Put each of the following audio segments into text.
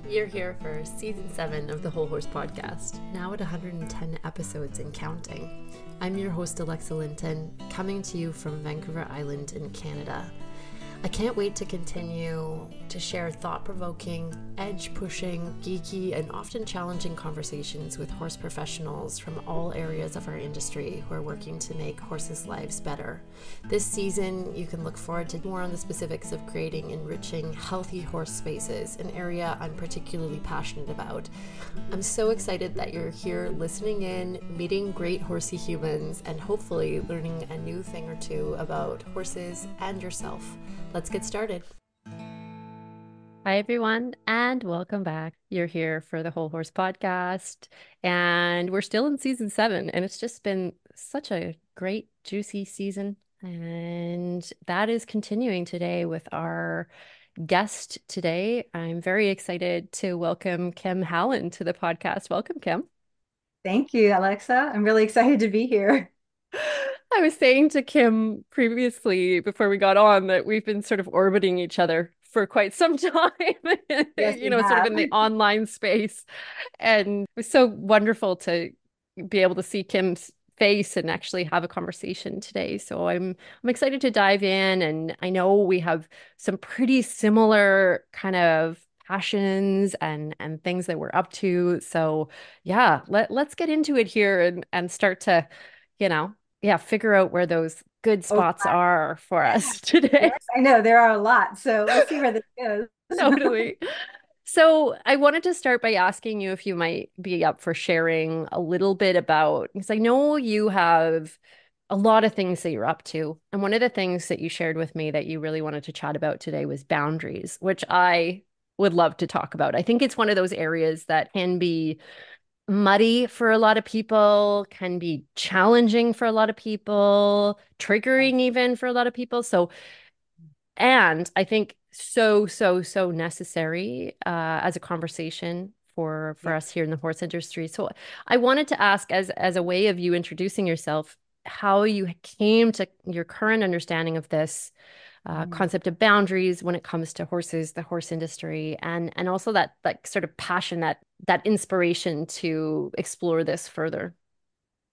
You're here for season 7 of the Whole Horse Podcast, now at 110 episodes and counting. I'm your host, Alexa Linton, coming to you from Vancouver Island in Canada. I can't wait to continue to share thought-provoking, edge-pushing, geeky, and often challenging conversations with horse professionals from all areas of our industry who are working to make horses' lives better. This season, you can look forward to more on the specifics of creating enriching, healthy horse spaces, an area I'm particularly passionate about. I'm so excited that you're here listening in, meeting great horsey humans, and hopefully learning a new thing or two about horses and yourself. Let's get started. Hi, everyone, and welcome back. You're here for the Whole Horse Podcast, and we're still in season 7, and it's just been such a great, juicy season. And that is continuing today with our guest today. I'm very excited to welcome Kim Hallin to the podcast. Welcome, Kim. Thank you, Alexa. I'm really excited to be here. I was saying to Kim previously before we got on that we've been sort of orbiting each other for quite some time, Yes, we sort of have. in the online space. And it was so wonderful to be able to see Kim's face and actually have a conversation today. So I'm excited to dive in, and I know we have some pretty similar kind of passions and things that we're up to. So yeah, let's get into it here and start to, you know, yeah, figure out where those good Oh, spots are for yeah. us today. Yes, I know there are a lot. So let's see where this goes. Totally. So I wanted to start by asking you if you might be up for sharing a little bit about, because I know you have a lot of things that you're up to. And one of the things that you shared with me that you really wanted to chat about today was boundaries, which I would love to talk about. I think it's one of those areas that can be muddy for a lot of people, can be challenging for a lot of people, triggering even for a lot of people. So, and I think so necessary as a conversation for Yeah. us here in the horse industry. So I wanted to ask, as a way of you introducing yourself, how you came to your current understanding of this Mm. concept of boundaries when it comes to horses, the horse industry, and also that sort of passion, that inspiration to explore this further.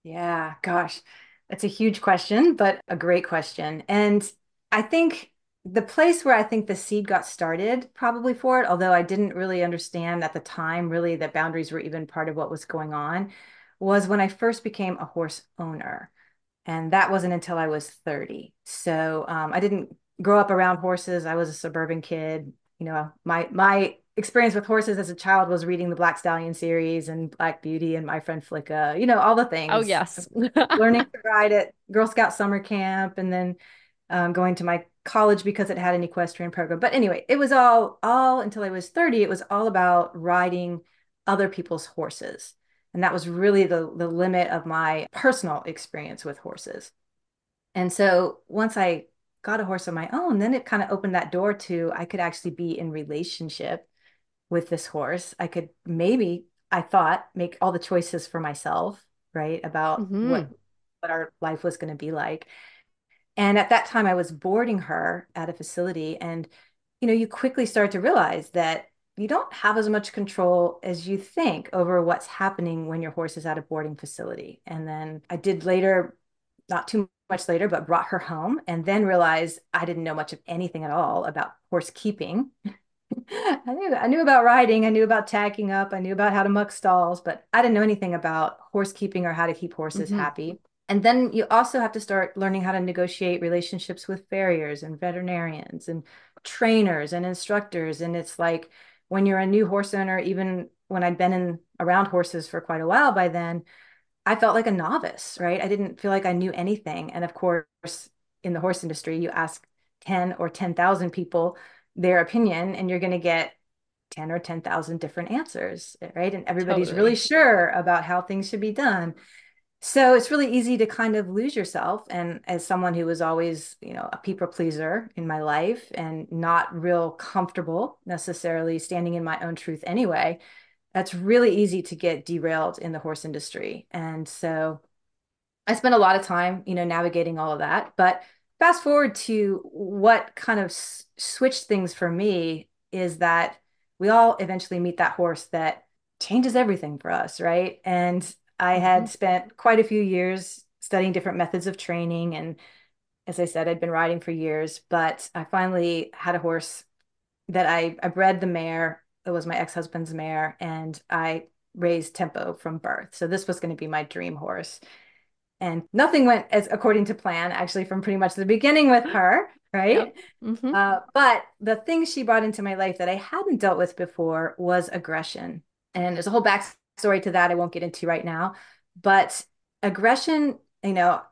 Yeah, gosh, that's a huge question, but a great question. And I think the place where I think the seed got started probably for it, although I didn't really understand at the time really that boundaries were even part of what was going on, was when I first became a horse owner. And that wasn't until I was 30. So I didn't grow up around horses. I was a suburban kid. My experience with horses as a child was reading the Black Stallion series and Black Beauty and My Friend Flicka, all the Oh, things. yes. Learning to ride at Girl Scout summer camp, and then going to my college because it had an equestrian program. But anyway, it was all until I was 30. It was all about riding other people's horses. And that was really the limit of my personal experience with horses. And so once I got a horse of my own, then it kind of opened that door to I could actually be in relationship with this horse. I could maybe, I thought, make all the choices for myself, right? About what Hmm. our life was going to be like. And at that time, I was boarding her at a facility. And, you quickly start to realize that you don't have as much control as you think over what's happening when your horse is at a boarding facility. And then I did later, not too much later, but brought her home and then realized I didn't know much of anything at all about horse keeping. I knew about riding, I knew about tacking up, I knew about how to muck stalls, but I didn't know anything about horse keeping or how to keep horses Hmm. happy. And then you also have to start learning how to negotiate relationships with farriers and veterinarians and trainers and instructors. And it's like when you're a new horse owner, even when I'd been in around horses for quite a while by then, I felt like a novice, right? I didn't feel like I knew anything. And of course, in the horse industry, you ask 10 or 10,000 people their opinion, and you're going to get 10 or 10,000 different answers, right? And everybody's really Totally. sure about how things should be done. So it's really easy to kind of lose yourself. And as someone who was always, a people pleaser in my life and not real comfortable necessarily standing in my own truth anyway, that's really easy to get derailed in the horse industry. And so I spent a lot of time, navigating all of that. But fast forward to what kind of switched things for me is that we all eventually meet that horse that changes everything for us, right? And I Hmm. had spent quite a few years studying different methods of training. And as I said, I'd been riding for years, but I finally had a horse that I bred the mare. It was my ex-husband's mare, and I raised Tempo from birth. So this was going to be my dream horse. And nothing went as according to plan, actually, from pretty much the beginning with her, Yep. right? Hmm. But the thing she brought into my life that I hadn't dealt with before was aggression. And there's a whole backstory to that I won't get into right now. But aggression,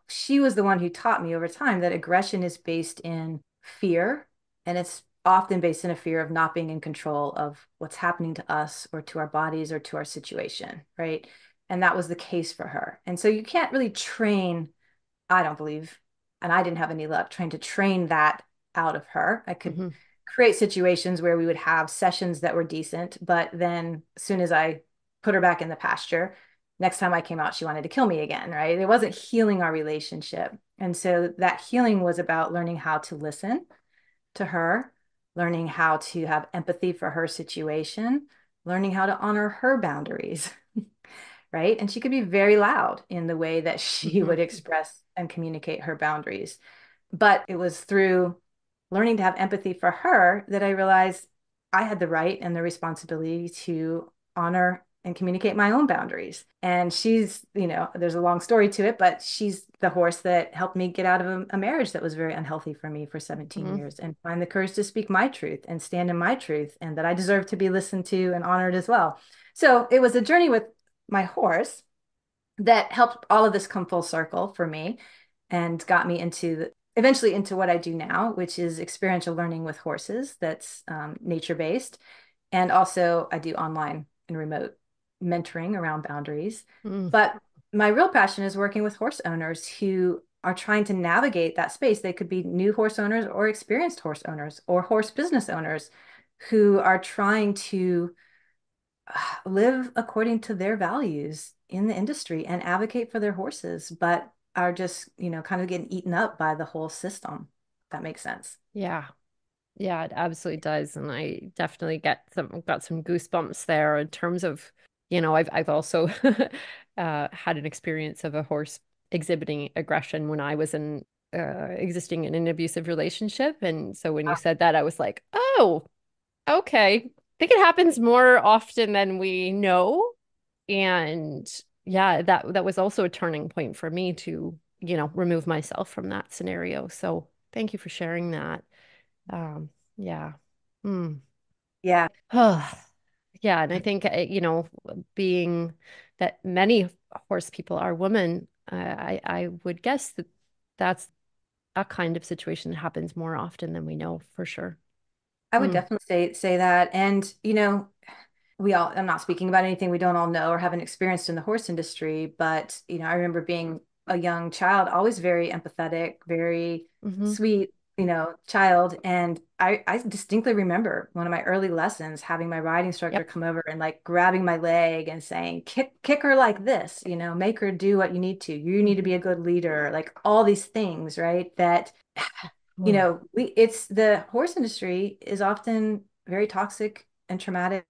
she was the one who taught me over time that aggression is based in fear. And it's often based in a fear of not being in control of what's happening to us or to our bodies or to our situation, right? And that was the case for her. And so you can't really train, I don't believe, and I didn't have any luck trying to train that out of her. I could Hmm. create situations where we would have sessions that were decent, but then as soon as I put her back in the pasture, next time I came out, she wanted to kill me again, right? It wasn't healing our relationship. And so that healing was about learning how to listen to her, learning how to have empathy for her situation, learning how to honor her boundaries, right? And she could be very loud in the way that she Hmm. would express and communicate her boundaries. But it was through learning to have empathy for her that I realized I had the right and the responsibility to honor and communicate my own boundaries. And she's, there's a long story to it, but she's the horse that helped me get out of a marriage that was very unhealthy for me for 17 Hmm. years and find the courage to speak my truth and stand in my truth and that I deserve to be listened to and honored as well. So it was a journey with my horse that helped all of this come full circle for me and got me eventually into what I do now, which is experiential learning with horses that's nature based. And also, I do online and remote mentoring around boundaries. Hmm. But my real passion is working with horse owners who are trying to navigate that space. They could be new horse owners or experienced horse owners or horse business owners who are trying to live according to their values in the industry and advocate for their horses, but are just, kind of getting eaten up by the whole system. If that makes sense. Yeah. Yeah, it absolutely does. And I definitely got some goosebumps there in terms of, I've also had an experience of a horse exhibiting aggression when I was existing in an abusive relationship. And so when you said that, I was like, oh, okay. I think it happens more often than we know. And yeah, that was also a turning point for me to, remove myself from that scenario. So thank you for sharing that. Um, yeah. Hmm. Yeah, Yeah, and I think being that many horse people are women, I would guess that that's a kind of situation that happens more often than we know for sure. I would Hmm. definitely say that. And, I'm not speaking about anything we don't all know or haven't experienced in the horse industry, but, I remember being a young child, always very empathetic, very Hmm. sweet, child. And I distinctly remember one of my early lessons having my riding instructor Yep. come over and like grabbing my leg and saying, kick her like this, make her do what you need to. You need to be Hmm. a good leader, like all these things, right? That Oh, it's the horse industry is often very toxic and traumatic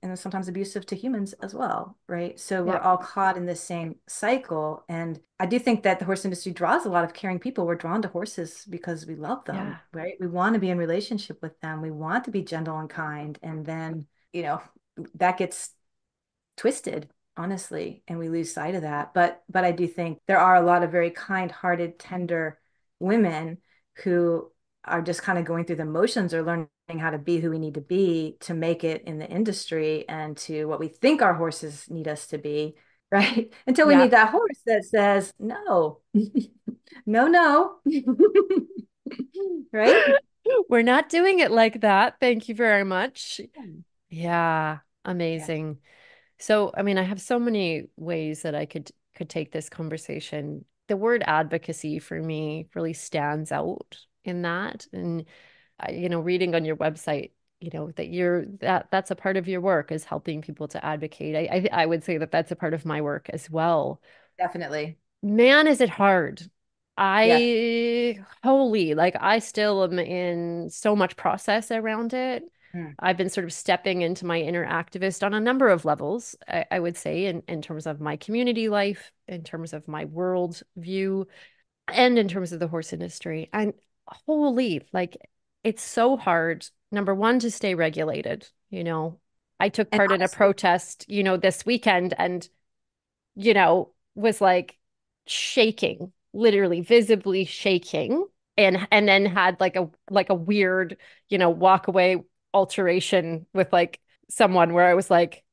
and sometimes abusive to humans as well, right? So we're yep. all caught in this same cycle. And I do think that the horse industry draws a lot of caring people. We're drawn to horses because we love them, Yeah. right? We want to be in relationship with them. We want to be gentle and kind. And then, that gets twisted, honestly, and we lose sight of that. But I do think there are a lot of very kind-hearted, tender women who are just kind of going through the motions or learning how to be who we need to be to make it in the industry and to what we think our horses need us to be, right? Until we Yep. meet that horse that says, no, no, no. Right? We're not doing it like that. Thank you very much. Yeah, Yeah, amazing. So, I mean, I have so many ways that I could take this conversation. The word advocacy for me really stands out in that. And reading on your website, that's a part of your work is helping people to advocate. I would say that that's a part of my work as well. definitely. Man, is it hard. Yes. Holy, like I still am in so much process around it. Hmm. I've been sort of stepping into my inner activist on a number of levels, I would say, in terms of my community life, in terms of my world view, and in terms of the horse industry. And holy, like it's so hard, number one, to stay regulated. I took And part in a honestly, protest, this weekend and, was like shaking, literally visibly shaking. And then had like a weird, walk away alteration with like someone where I was like,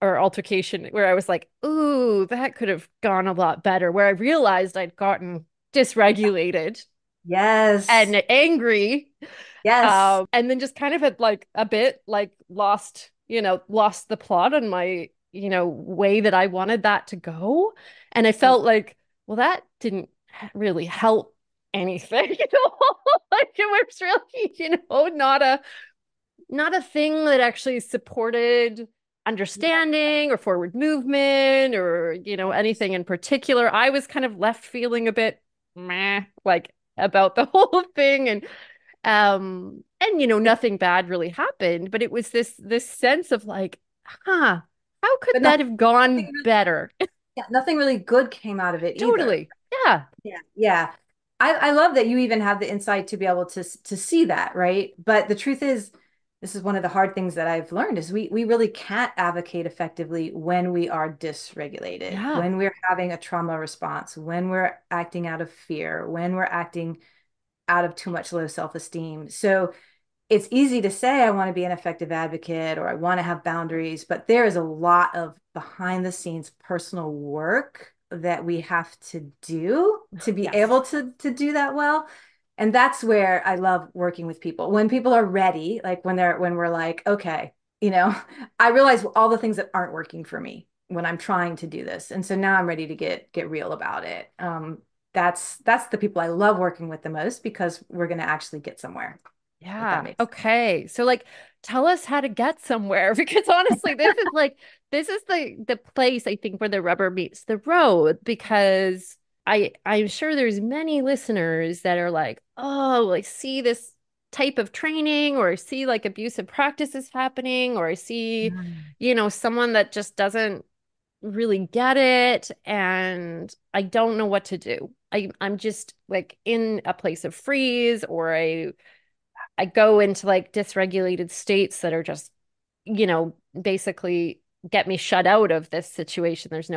or altercation where I was like, ooh, that could have gone a lot better. Where I realized I'd gotten dysregulated yes, and angry, yes. and then just kind of had like a bit like lost the plot on my, way that I wanted that to go. And I felt like, well, that didn't really help anything. Like it was really, not a thing that actually supported understanding or forward movement or, Yes. anything in particular. I was kind of left feeling a bit meh, like about the whole thing. And nothing bad really happened, but it was this sense of like, how could But that nothing, have gone nothing really, better? yeah, nothing really good came out of it either. Totally. Yeah. Yeah, yeah. I love that you even have the insight to be able to see that, right? But the truth is, this is one of the hard things that I've learned is we really can't advocate effectively when we are dysregulated, Yeah. when we're having a trauma response, when we're acting out of fear, when we're acting out of too much low self-esteem. So it's easy to say I want to be an effective advocate or I want to have boundaries, but there is a lot of behind the scenes personal work that we have to do to be Yes. able to do that well. And that's where I love working with people. When people are ready, like when we're like, okay, I realize all the things that aren't working for me when I'm trying to do this. And so now I'm ready to get real about it. That's the people I love working with the most because we're going to actually get somewhere, if that Yeah. makes Okay. So like tell us how to get somewhere because honestly this is the place I think where the rubber meets the road because I'm sure there's many listeners that are like, "Oh, I see this type of training or I see like abusive practices happening or I see, sense. someone that just doesn't really get it and I don't know what to do. I'm just like in a place of freeze or I go into like dysregulated states that are just, basically get me shut out of this situation. There's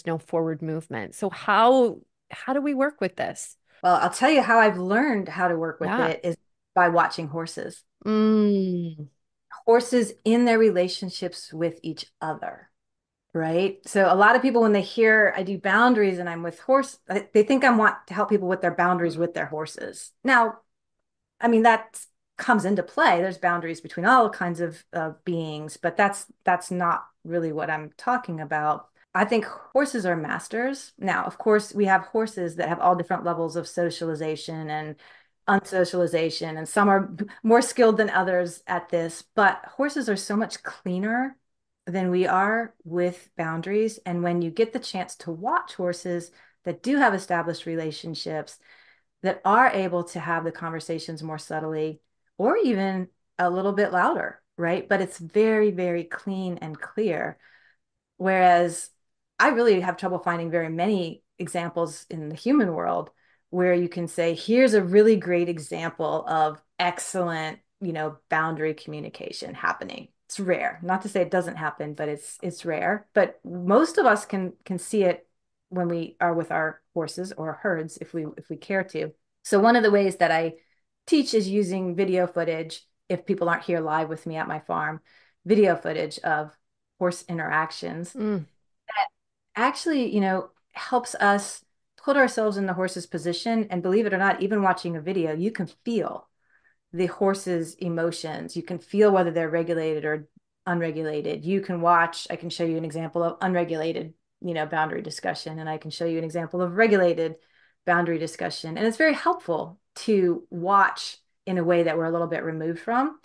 no forward movement. So how do we work with this? Well, I'll tell you how I've learned how to work with Yeah. it is by watching horses. Mm. Horses in their relationships with each other, right? So a lot of people, when they hear I do boundaries and I'm with horse, they think I want to help people with their boundaries with their horses. Now, I mean, that comes into play. There's boundaries between all kinds of beings, but that's not really what I'm talking about. I think horses are masters. Now, of course, we have horses that have all different levels of socialization and unsocialization, and some are more skilled than others at this, but horses are so much cleaner than we are with boundaries. And when you get the chance to watch horses that do have established relationships, that are able to have the conversations more subtly or even a little bit louder, right? But it's very, very clean and clear. Whereas I really have trouble finding very many examples in the human world where you can say, here's a really great example of excellent, boundary communication happening. It's rare. Not to say it doesn't happen, but it's rare. But most of us can see it when we are with our horses or herds if we care to. So one of the ways that I teach is using video footage if people aren't here live with me at my farm, video footage of horse interactions Mm. that actually, helps us put ourselves in the horse's position. And believe it or not, even watching a video, you can feel the horse's emotions. You can feel whether they're regulated or unregulated. You can watch, I can show you an example of unregulated, boundary discussion, and I can show you an example of regulated boundary discussion. And it's very helpful to watch in a way that we're a little bit removed from.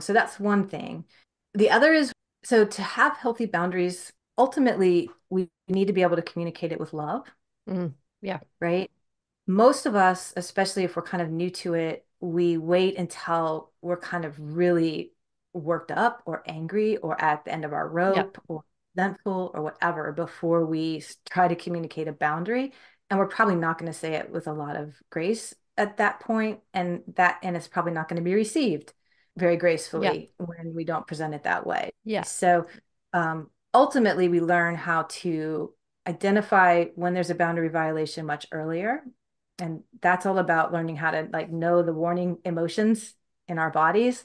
So that's one thing. The other is so to have healthy boundaries, ultimately, we need to be able to communicate it with love, Mm. Yeah. right? Most of us, especially if we're kind of new to it, we wait until we're kind of really worked up or angry or at the end of our Yeah. rope or resentful or whatever before we try to communicate a boundary. And we're probably not going to say it with a lot of grace at that point, and it's probably not going to be received very Yeah. gracefully when we don't present it that way. Yeah. So ultimately, we learn how to identify when there's a boundary violation much earlier. And that's all about learning how to like know the warning emotions in our bodies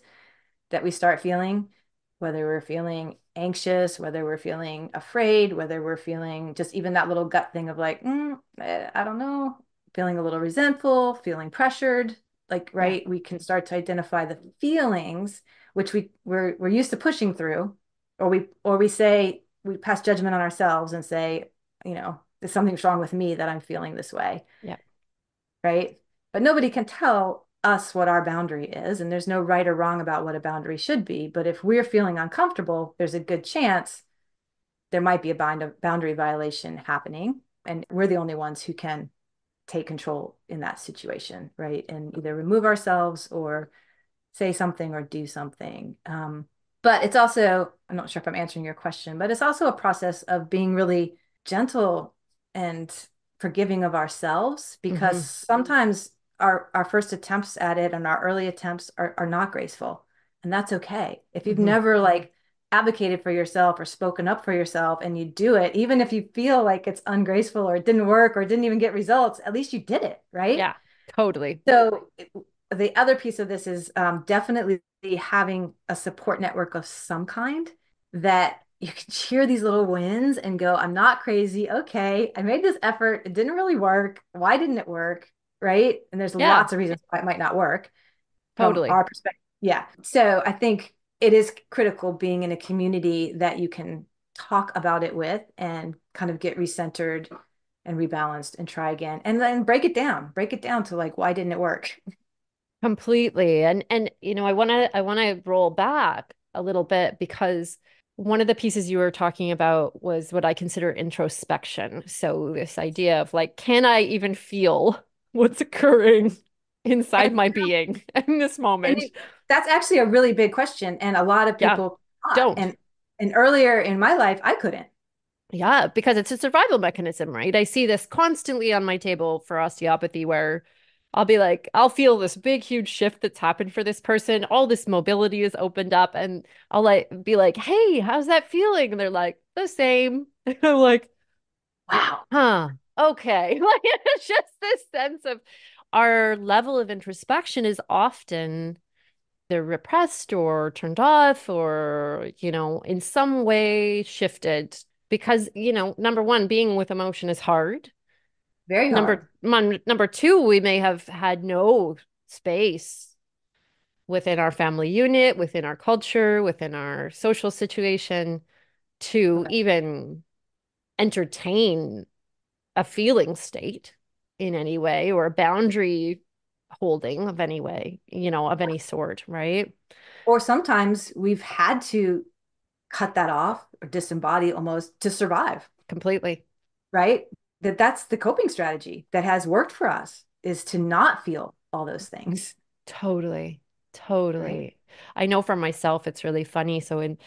that we start feeling, whether we're feeling anxious, whether we're feeling afraid, whether we're feeling just even that little gut thing of like, I don't know, feeling a little resentful, feeling pressured. Like, Yeah. right, we can start to identify the feelings which we're used to pushing through, or we say we pass judgment on ourselves and say, there's something wrong with me that I'm feeling this way, Yeah. right? But nobody can tell us what our boundary is, and there's no right or wrong about what a boundary should be. But if we're feeling uncomfortable, there's a good chance there might be a boundary violation happening, and we're the only ones who can take control in that situation, right? And either remove ourselves or say something or do something. But it's also, I'm not sure if I'm answering your question, but it's also a process of being really gentle and forgiving of ourselves, because Mm-hmm. sometimes our first attempts at it and our early attempts are not graceful. And that's okay. If you've Mm-hmm. never like advocated for yourself or spoken up for yourself and you do it, even if you feel like it's ungraceful or it didn't work or didn't even get results, at least you did it, right? Yeah. Totally. So the other piece of this is definitely having a support network of some kind that you can cheer these little wins and go, I'm not crazy. Okay, I made this effort. It didn't really work. Why didn't it work? Right. And there's Yeah. lots of reasons why it might not work from Totally. our perspective. Yeah. So I think it is critical being in a community that you can talk about it with and kind of get recentered and rebalanced and try again and then break it down to like, why didn't it work? Completely. And I want to roll back a little bit because one of the pieces you were talking about was what I consider introspection. So this idea of like, can I even feel what's occurring inside And, my being in this and moment? that's actually a really big question. And a lot of Yeah. people not. Don't. And earlier in my life, I couldn't. Yeah, because it's a survival mechanism, right? I see this constantly on my table for osteopathy where I'll be like, I'll feel this big, huge shift that's happened for this person. All this mobility is opened up, and I'll like be like, hey, how's that feeling? And they're like, the same. And I'm like, Wow. huh, okay. Like it's just this sense of our level of introspection is often they're repressed or turned off or, in some way shifted because, number one, being with emotion is hard. Very hard. Number two, we may have had no space within our family unit, within our culture, within our social situation to Okay. even entertain a feeling state in any way or a boundary holding of any way, of any sort, right? Or sometimes we've had to cut that off or disembody almost to survive, Completely. right? That's the coping strategy that has worked for us, is to not feel all those things, Totally. right? Totally. I know for myself, it's really funny. So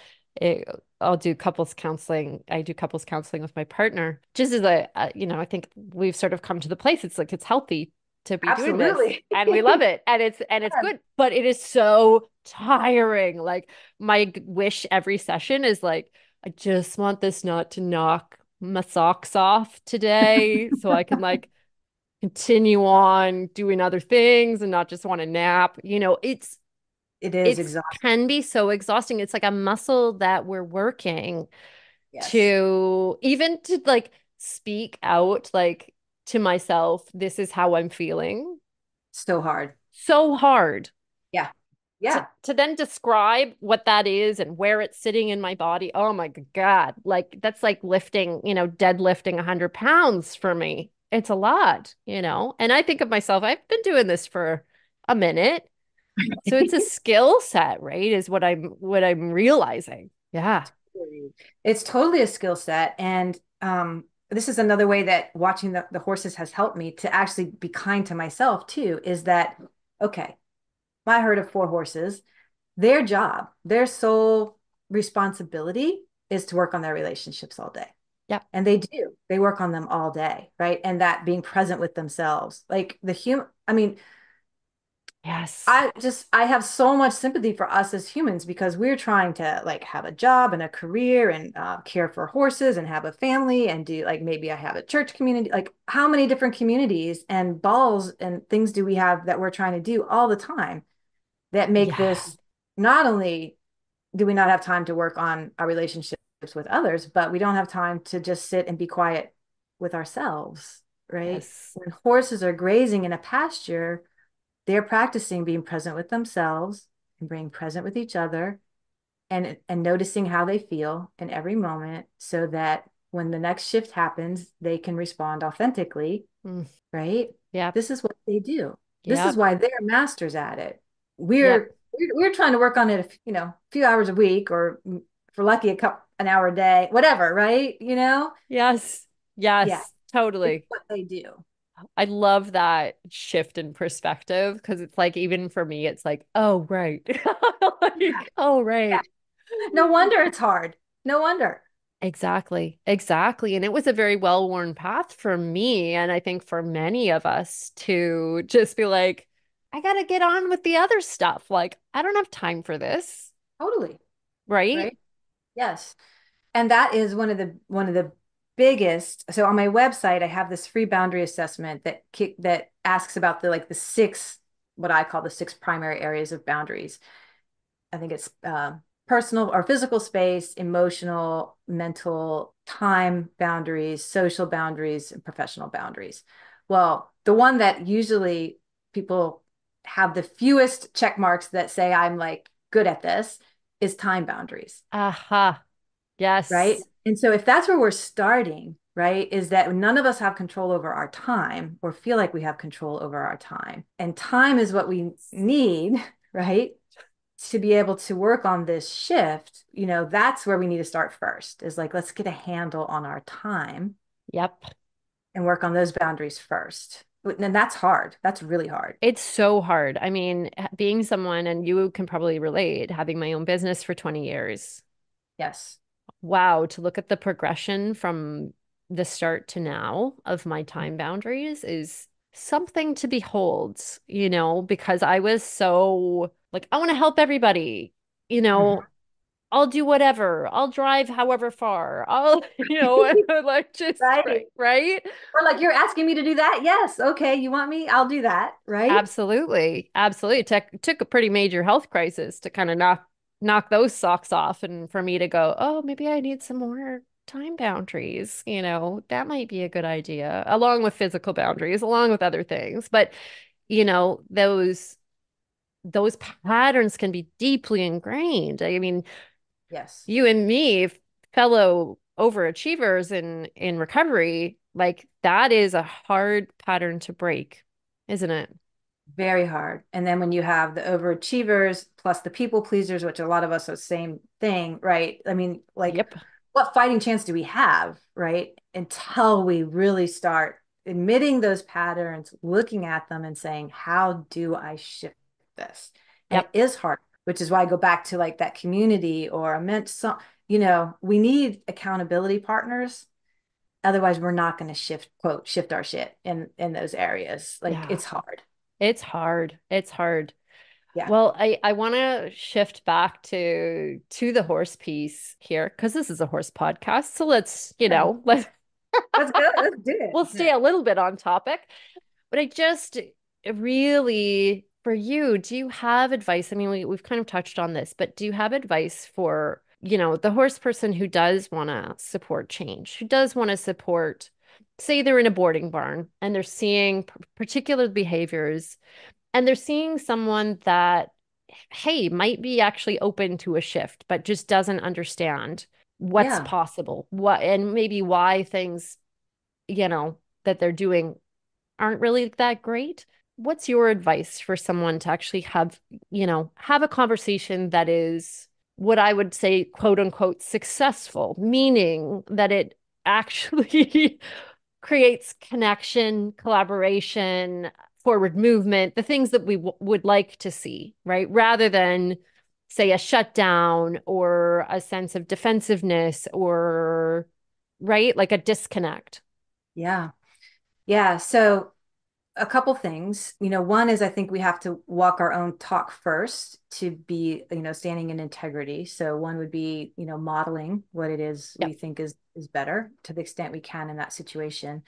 it, I'll do couples counseling. I do couples counseling with my partner. Just as I think we've sort of come to the place. It's like it's healthy to be doing this, Absolutely. and we love it, and it's good. But it is so tiring. Like wish every session is like, I just want this not to knock my socks off today, so I can like continue on doing other things and not just want to nap. It is It's exhausting. can be so exhausting. It's like a muscle that we're working Yes. to even to like speak out like to myself, this is how I'm feeling. So hard. So hard Yeah. to Yeah. then describe what that is and where it's sitting in my body. Oh my God. Like that's like lifting, deadlifting 100 pounds for me. It's a lot. And I think of myself, I've been doing this for a minute. So it's a skill set, right? Is what I'm realizing. Yeah, It's totally a skill set. And this is another way that watching the horses has helped me to actually be kind to myself too, is that, okay, my herd of four horses. their job, their sole responsibility is to work on their relationships all day. Yep. And they do. They work on them all day, right? And that being present with themselves. Like the human, I mean, Yes. I have so much sympathy for us as humans because we're trying to like have a job and a career and care for horses and have a family and do like maybe I have a church community. Like how many different communities and balls and things do we have that we're trying to do all the time that make Yeah. this not only do we not have time to work on our relationships with others, but we don't have time to just sit and be quiet with ourselves, right? Yes. When horses are grazing in a pasture, they're practicing being present with themselves and being present with each other and noticing how they feel in every moment so that when the next shift happens, they can respond authentically, Mm. right? Yep. This is what they do. This is Yep. why they're masters at it. Yep. We're trying to work on it, a few hours a week or for lucky an hour a day, whatever, right? Yes. Yeah, Yes. it's Totally. what they do. I love that shift in perspective because it's like, even for me, it's like, oh, right. Yeah, Like, oh, yeah. right. No wonder it's hard. No wonder. Exactly. Exactly. And it was a very well-worn path for me. And I think for many of us to just be like, I gotta get on with the other stuff. Like, I don't have time for this. Totally. Right? Right. Yes. And that is one of the biggest. So on my website, I have this free boundary assessment that asks about the six, what I call the six primary areas of boundaries. I think it's personal or physical space, emotional, mental, time boundaries, social boundaries, and professional boundaries. Well, the one that usually people have the fewest check marks that say I'm like good at this is time boundaries, Aha. right? Yes. And so if that's where we're starting, right, is that none of us have control over our time or feel like we have control over our time. And time is what we need, right? To be able to work on this shift, that's where we need to start first is like, let's get a handle on our time Yep. and work on those boundaries first. And that's hard. That's really hard. It's so hard. I mean, being someone, and you can probably relate, having my own business for 20 years. Yes. Wow, to look at the progression from the start to now of my time boundaries is something to behold, because I was so like, I want to help everybody, you Mhm. know, I'll do whatever, I'll drive however far, I'll, like just, Right. right, right? Or like, you're asking me to do that. Yes. Okay. You want me? I'll do that. Right. Absolutely. Absolutely. It took a pretty major health crisis to kind of knock those socks off and for me to go, oh, maybe I need some more time boundaries. That might be a good idea, along with physical boundaries, along with other things. But, those patterns can be deeply ingrained. I mean, Yes. you and me, fellow overachievers in recovery, like that is a hard pattern to break, isn't it? Very hard. And then when you have the overachievers plus the people pleasers, which a lot of us are the same thing, right? I mean, like, Yep. what fighting chance do we have, right? Until we really start admitting those patterns, looking at them and saying, how do I shift this? And it Yep. is hard, which is why I go back to like that community or a we need accountability partners. Otherwise, we're not going to shift our shit in those areas. Like Yeah. it's hard. It's hard. It's hard. Yeah. Well, I want to shift back to the horse piece here because this is a horse podcast. So let's, let's Let's go. Let's do it. we'll stay a little bit on topic. But I just really, for you, do you have advice? I mean, we've kind of touched on this, but do you have advice for, the horse person who does want to support change, who does want to support, say they're in a boarding barn and they're seeing particular behaviors and they're seeing someone that, hey, might be actually open to a shift, but just doesn't understand what's Yeah. possible, and maybe why things, that they're doing aren't really that great. What's your advice for someone to actually have a conversation that is what I would say, quote unquote, successful, meaning that it actually creates connection, collaboration, forward movement, the things that we would like to see, right? Rather than say a shutdown or a sense of defensiveness or right, like a disconnect. Yeah. Yeah. So a couple things. One is I think we have to walk our own talk first to be, standing in integrity. So one would be, modeling what it is we Yep. think is better to the extent we can in that situation.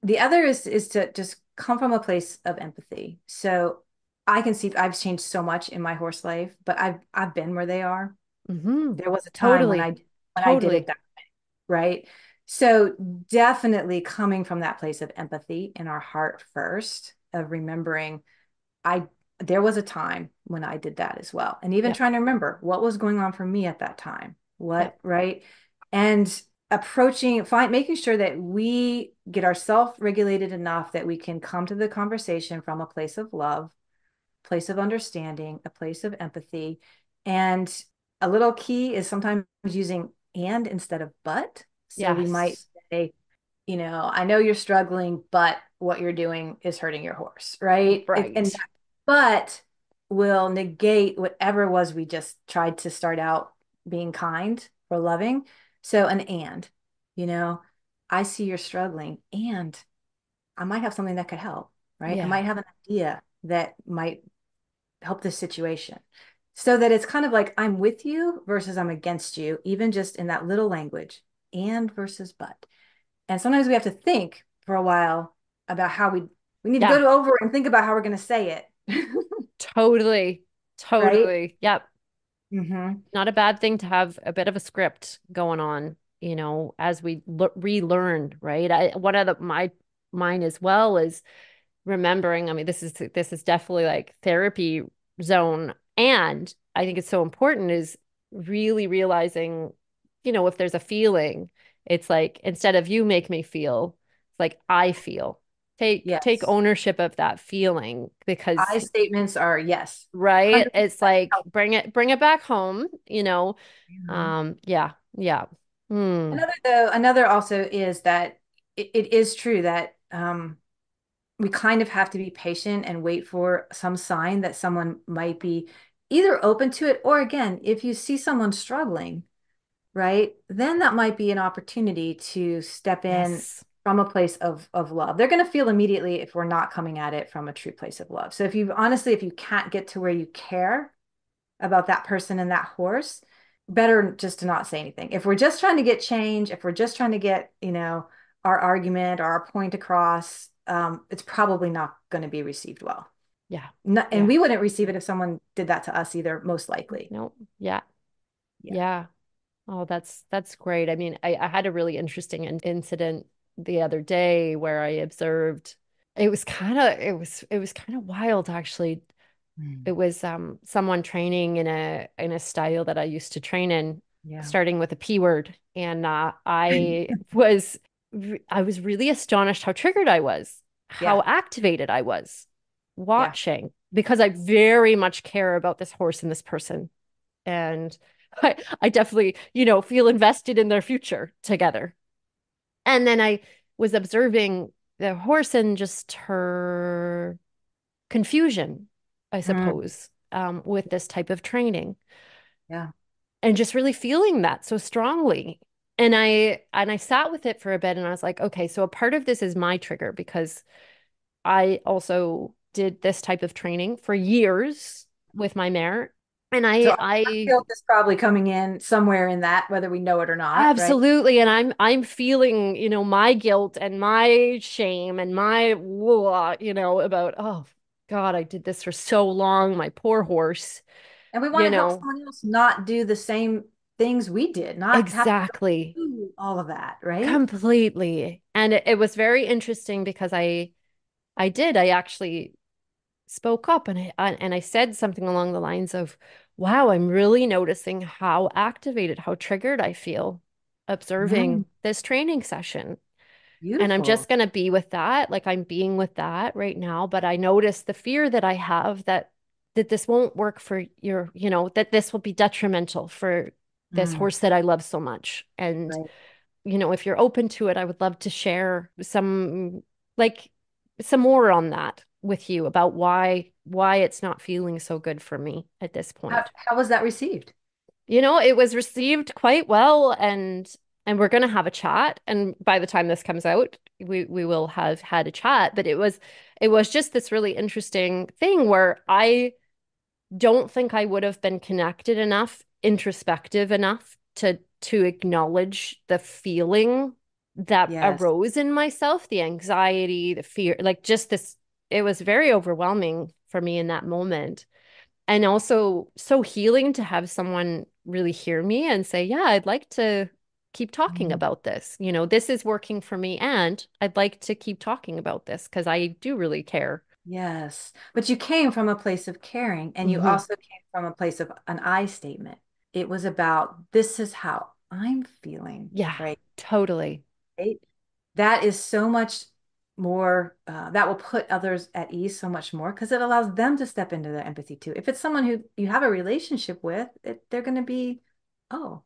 The other is to just come from a place of empathy. So I can see I've changed so much in my horse life, but I've been where they are. Hmm. There was a time when Totally. I did it Totally. that right? So definitely coming from that place of empathy in our heart first, of remembering I there was a time when I did that as well. And even Yep. trying to remember what was going on for me at that time. Yep. Right? And making sure that we get ourselves regulated enough that we can come to the conversation from a place of love, place of understanding, a place of empathy. And a little key is sometimes using and instead of but. So we might Yes. say, I know you're struggling, but what you're doing is hurting your horse, right? And Right. that but will negate whatever it was we just tried to start out being kind or loving. So you know, I see you're struggling and I might have something that could help, right? I Yeah. might have an idea that might help this situation. So that it's kind of like I'm with you versus I'm against you, even just in that little language, and versus but. And sometimes we have to think for a while about how we need to go Yeah. to over and think about how we're going to say it. Totally. Right? Totally. Yep. Mm-hmm. Not a bad thing to have a bit of a script going on, as we relearn, right? One of my mine as well is remembering. I mean, this is definitely like therapy zone, and I think it's so important is really realizing, if there's a feeling, it's like instead of you make me feel, it's like I feel. Take Yes. ownership of that feeling I because statements are yes. right, it's 100% like help. bring it back home. Mhm. Yeah, yeah. Hmm. Another also is that it is true that we kind of have to be patient and wait for some sign that someone might be either open to it, or again, if you see someone struggling, right, then that might be an opportunity to step in Yes. from a place of love. They're going to feel immediately if we're not coming at it from a true place of love. So if you can't get to where you care about that person and that horse, better just to not say anything. If we're just trying to get change, if we're just trying to get, our argument or our point across, it's probably not going to be received well. Yeah. And Yeah. we wouldn't receive it if someone did that to us either, most likely. No. Yeah. Yeah. Yeah. Oh, that's great. I mean, I had a really interesting incident the other day where I observed it was kind of wild actually. Mm. It was someone training in a style that I used to train in, Yeah. starting with a P word. And I was really astonished how triggered I was, Yeah. how activated I was Yeah. watching, because I very much care about this horse and this person. And I definitely, feel invested in their future together. And then I was observing the horse and just her confusion, I Mm. suppose, with this type of training, Yeah. and just really feeling that so strongly. And I sat with it for a bit and I was like, okay, so a part of this is my trigger because I also did this type of training for years with my mare. And So I our I guilt is probably coming in somewhere in that, whether we know it or not, right? absolutely, and I'm feeling, my guilt and my shame and my about, oh God, I did this for so long, my poor horse, And we want you to help know. someone else not do the same things we did, not have to go Exactly. through all of that, right? Completely. And it was very interesting because I actually spoke up and I said something along the lines of, wow, I'm really noticing how activated, how triggered I feel Mm, observing this training session. And I'm just beautiful. going to be with that. Like I'm being with that right now. But I notice the fear that I have that this won't work for that this will be detrimental for this Mm, horse that I love so much. And, right. if you're open to it, I would love to share like some more on that with you about why why it's not feeling so good for me at this point. How was that received? It was received quite well, and we're going to have a chat, and by the time this comes out, we will have had a chat, but it was just this really interesting thing where I don't think I would have been connected enough, introspective enough to acknowledge the feeling that Yes. arose in myself, the anxiety, the fear, like just this, it was very overwhelming for me in that moment. And also so healing to have someone really hear me and say, yeah, I'd like to keep talking Mhm. about this. This is working for me, and I'd like to keep talking about this because I do really care. Yes. But you came from a place of caring, and you Hmm. also came from a place of an I statement. It was about, this is how I'm feeling, Yeah, right? totally. Right? That is so much more, that will put others at ease so much more because it allows them to step into their empathy too. If it's someone who you have a relationship with, they're going to be, oh,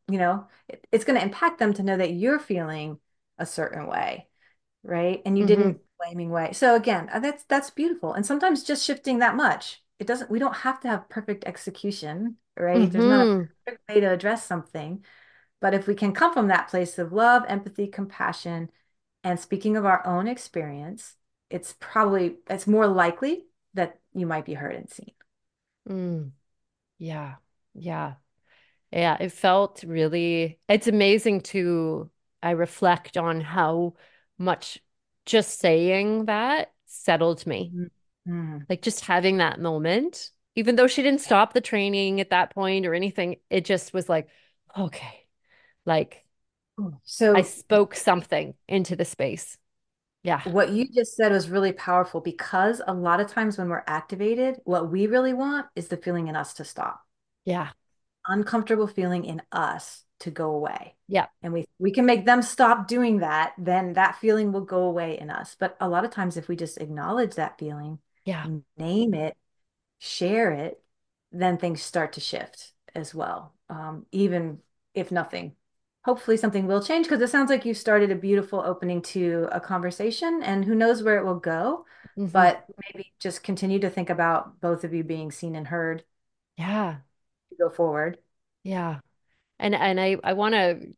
it's going to impact them to know that you're feeling a certain way, right? And you Hmm. didn't blaming way. So again, that's beautiful. And sometimes just shifting that much, we don't have to have perfect execution, right? There's not a Hmm. perfect way to address something. But if we can come from that place of love, empathy, compassion, and speaking of our own experience, it's more likely that you might be heard and seen. Mm. Yeah. Yeah. Yeah. It felt really, it's amazing to, I reflect on how much just saying that settled me. Mhm. Mhm. Like just having that moment, even though she didn't stop the training at that point or anything, it just was like, okay, like I So spoke something into the space. Yeah. what you just said was really powerful because a lot of times when we're activated, what we really want is the feeling in us to stop, Yeah. uncomfortable feeling in us to go away. Yeah. And we can make them stop doing that, then that feeling will go away in us. But a lot of times if we just acknowledge that feeling, Yeah. name it, share it, then things start to shift as well. Even if nothing, hopefully something will change because it sounds like you started a beautiful opening to a conversation, and who knows where it will go. Hmm. But maybe just continue to think about both of you being seen and heard Yeah. to go forward. Yeah. And I want to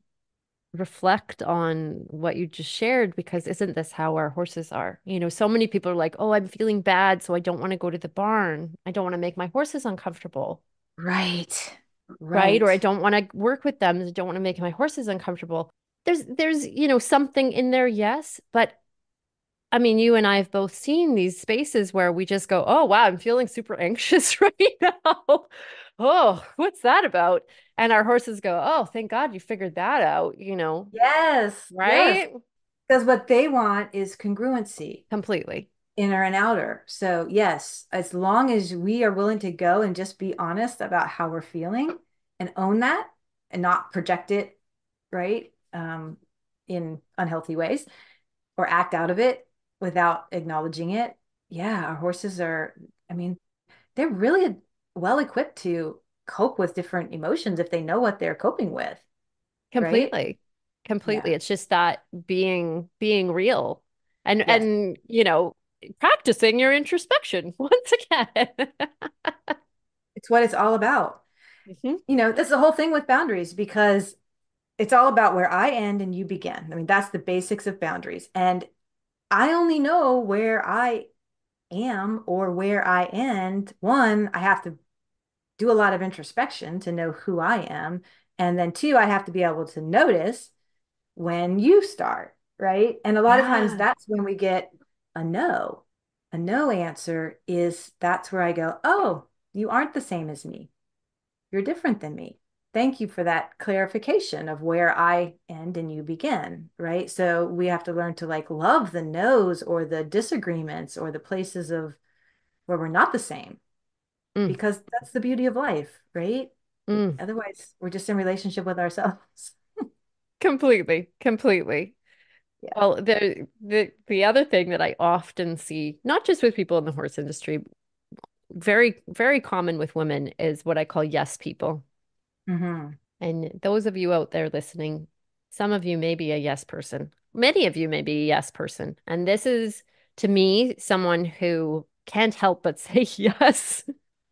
reflect on what you just shared because isn't this how our horses are? So many people are like, "Oh, I'm feeling bad, so I don't want to go to the barn. I don't want to make my horses uncomfortable." Right. Right? Or I Right. don't want to work with them. I don't want to make my horses uncomfortable. There's something in there, yes, but I mean, you and I have both seen these spaces where we just go, "Oh, wow, I'm feeling super anxious right now." Oh, what's that about? And our horses go, "Oh, thank God you figured that out, Yes. Yes. right?" Because what they want is congruency, Completely. inner and outer. So, yes, as long as we are willing to go and just be honest about how we're feeling and own that and not project it, right, in unhealthy ways or act out of it without acknowledging it. Yeah, our horses are, I mean, they're really well equipped to cope with different emotions if they know what they're coping with, right? Completely. Yeah. Completely. It's just that being real and Yes. practicing your introspection once again. It's what it's all about. Hmm. That's the whole thing with boundaries because it's all about where I end and you begin. I mean, that's the basics of boundaries. And I only know where I am or where I end. One, I have to do a lot of introspection to know who I am. And then two, I have to be able to notice when you start, right? And a lot of times Yeah. that's when we get a no. A no answer is that's where I go, oh, you aren't the same as me. You're different than me. Thank you for that clarification of where I end and you begin, right? So we have to learn to like love the no's or the disagreements or the places of where we're not the same Mm, because that's the beauty of life, right? mm. Otherwise, we're just in relationship with ourselves. Completely. Completely. Yeah. Well, the other thing that I often see, not just with people in the horse industry, very, very common with women is what I call yes people. Hmm. And those of you out there listening, some of you may be a yes person. Many of you may be a yes person. And this is, to me, someone who can't help but say yes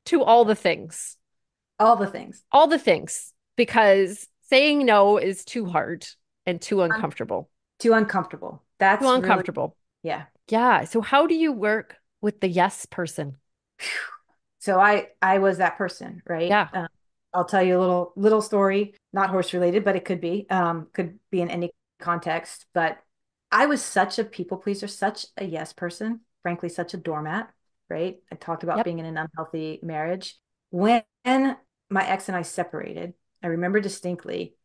to all the things, All the things. all the things, because saying no is too hard and too I'm uncomfortable. too uncomfortable. Too That's really, uncomfortable. yeah. Yeah. So how do you work with the yes person? So I was that person, right? Yeah. I'll tell you a little story, not horse related, but it could be in any context. But I was such a people pleaser, such a yes person, frankly, such a doormat, right? I talked about Yep. being in an unhealthy marriage. When my ex and I separated, I remember distinctly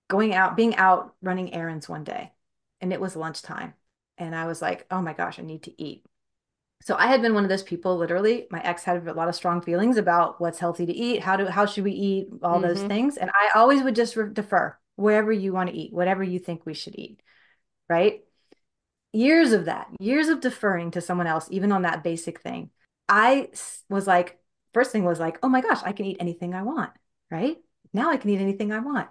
being out running errands one day, and it was lunchtime. And I was like, oh my gosh, I need to eat. So I had been one of those people, literally, my ex had a lot of strong feelings about what's healthy to eat, how should we eat, all those Mm-hmm. things. And I always would just defer wherever you want to eat, whatever you think we should eat, right? Years of that, years of deferring to someone else, even on that basic thing. Was like, first thing was like, oh my gosh, I can eat anything I want, right? Now I can eat anything I want.